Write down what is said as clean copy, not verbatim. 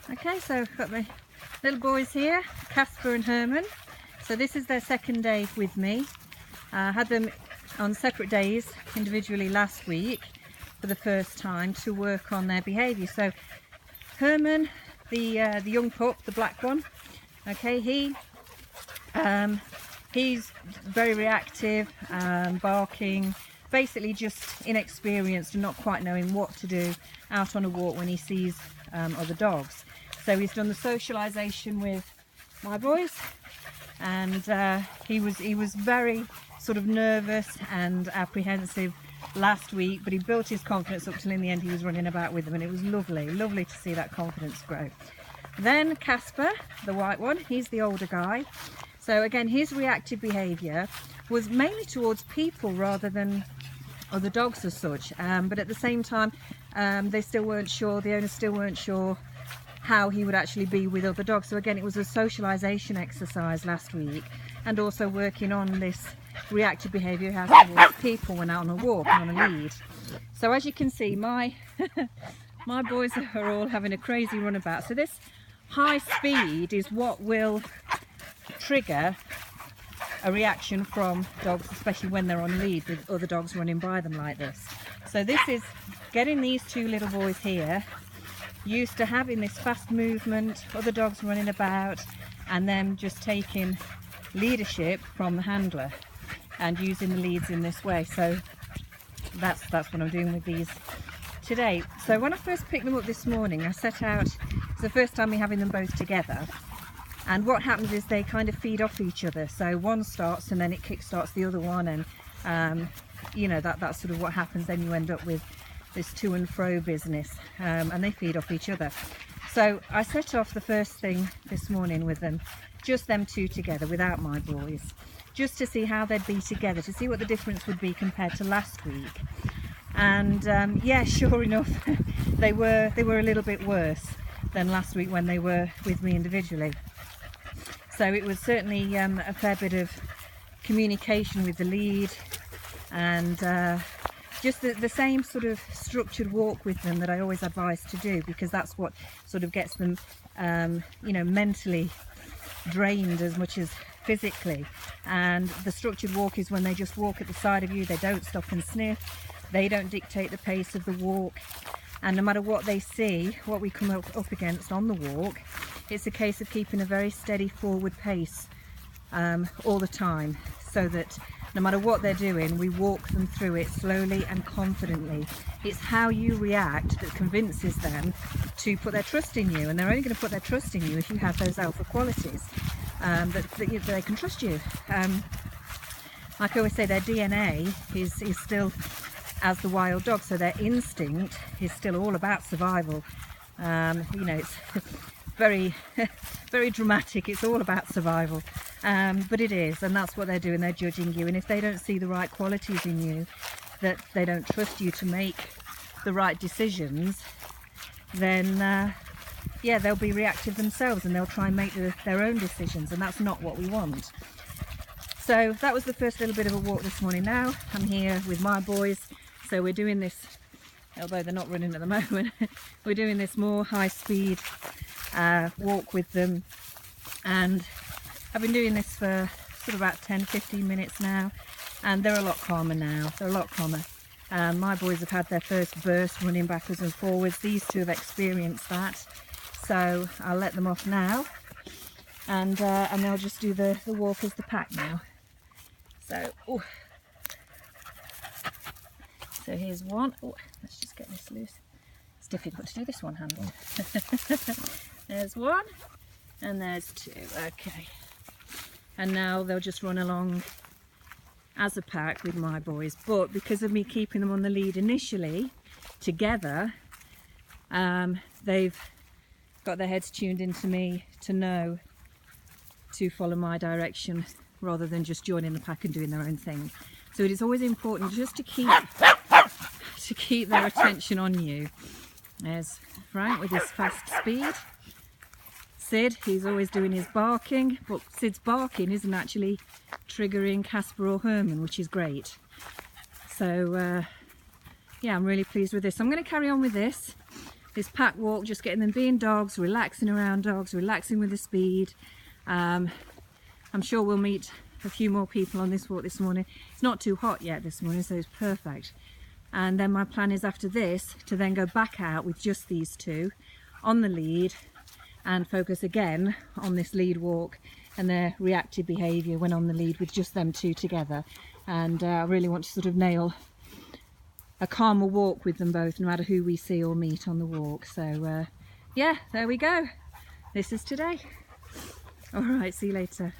Okay, so I've got the little boys here, Casper and Herman. So this is their second day with me. I had them on separate days individually last week for the first time to work on their behaviour. So Herman, the young pup, the black one, okay, he's very reactive, barking, basically just inexperienced and not quite knowing what to do out on a walk when he sees other dogs. So he's done the socialisation with my boys, and he was very sort of nervous and apprehensive last week, but he built his confidence up till in the end he was running about with them, and it was lovely to see that confidence grow. Then Casper, the white one, he's the older guy. So again, his reactive behaviour was mainly towards people rather than other dogs as such, but at the same time they still weren't sure, the owners still weren't sure how he would actually be with other dogs. So again, it was a socialisation exercise last week, and also working on this reactive behaviour he has towards people when out on a walk and on a lead. So as you can see, my my boys are all having a crazy run about. So this high speed is what will trigger a reaction from dogs, especially when they're on lead with other dogs running by them like this. So this is getting these two little boys here used to having this fast movement, other dogs running about, and them just taking leadership from the handler and using the leads in this way. So that's what I'm doing with these today. So when I first picked them up this morning, I set out, it's the first time we're having them both together, and what happens is they kind of feed off each other. So one starts and then it kick-starts the other one, and you know, that's sort of what happens. Then you end up with this to and fro business, and they feed off each other. So I set off the first thing this morning with them, just them two together without my boys, just to see how they'd be together, to see what the difference would be compared to last week. And yeah, sure enough, they were a little bit worse than last week when they were with me individually. So it was certainly a fair bit of communication with the lead, and just the same sort of structured walk with them that I always advise to do, because that's what sort of gets them you know, mentally drained as much as physically. And the structured walk is when they just walk at the side of you, they don't stop and sniff, they don't dictate the pace of the walk, and no matter what they see, what we come up against on the walk, it's a case of keeping a very steady forward pace all the time, so that no matter what they're doing, we walk them through it slowly and confidently. It's how you react that convinces them to put their trust in you, and they're only going to put their trust in you if you have those alpha qualities, that they can trust you. Like I always say, their DNA is still as the wild dog, so their instinct is still all about survival. You know, it's very very dramatic, it's all about survival, but it is, and that's what they're doing. They're judging you, and if they don't see the right qualities in you, that they don't trust you to make the right decisions, then yeah, they'll be reactive themselves and they'll try and make their own decisions, and that's not what we want. So that was the first little bit of a walk this morning. Now I'm here with my boys, so we're doing this, although they're not running at the moment, we're doing this more high speed walk with them, and I've been doing this for sort of about 10-15 minutes now, and they're a lot calmer now. They're a lot calmer. My boys have had their first burst running backwards and forwards. These two have experienced that, so I'll let them off now, and they'll just do the walk as the pack now. So ooh. So here's one. Oh, let's just get this loose. It's difficult to do this one-handed. There's one, and there's two. Okay. And now they'll just run along as a pack with my boys. But because of me keeping them on the lead initially together, they've got their heads tuned into me to know to follow my direction rather than just joining the pack and doing their own thing. So it is always important just to keep their attention on you. There's Frank with his fast speed. Sid, he's always doing his barking, but Sid's barking isn't actually triggering Casper or Herman, which is great. So yeah, I'm really pleased with this. I'm going to carry on with this this pack walk, just getting them being dogs, relaxing around dogs, relaxing with the speed. I'm sure we'll meet a few more people on this walk this morning. It's not too hot yet this morning, so it's perfect. And then my plan is after this to then go back out with just these two on the lead and focus again on this lead walk and their reactive behaviour when on the lead with just them two together. And I really want to sort of nail a calmer walk with them both, no matter who we see or meet on the walk. So yeah, there we go. This is today. All right, see you later.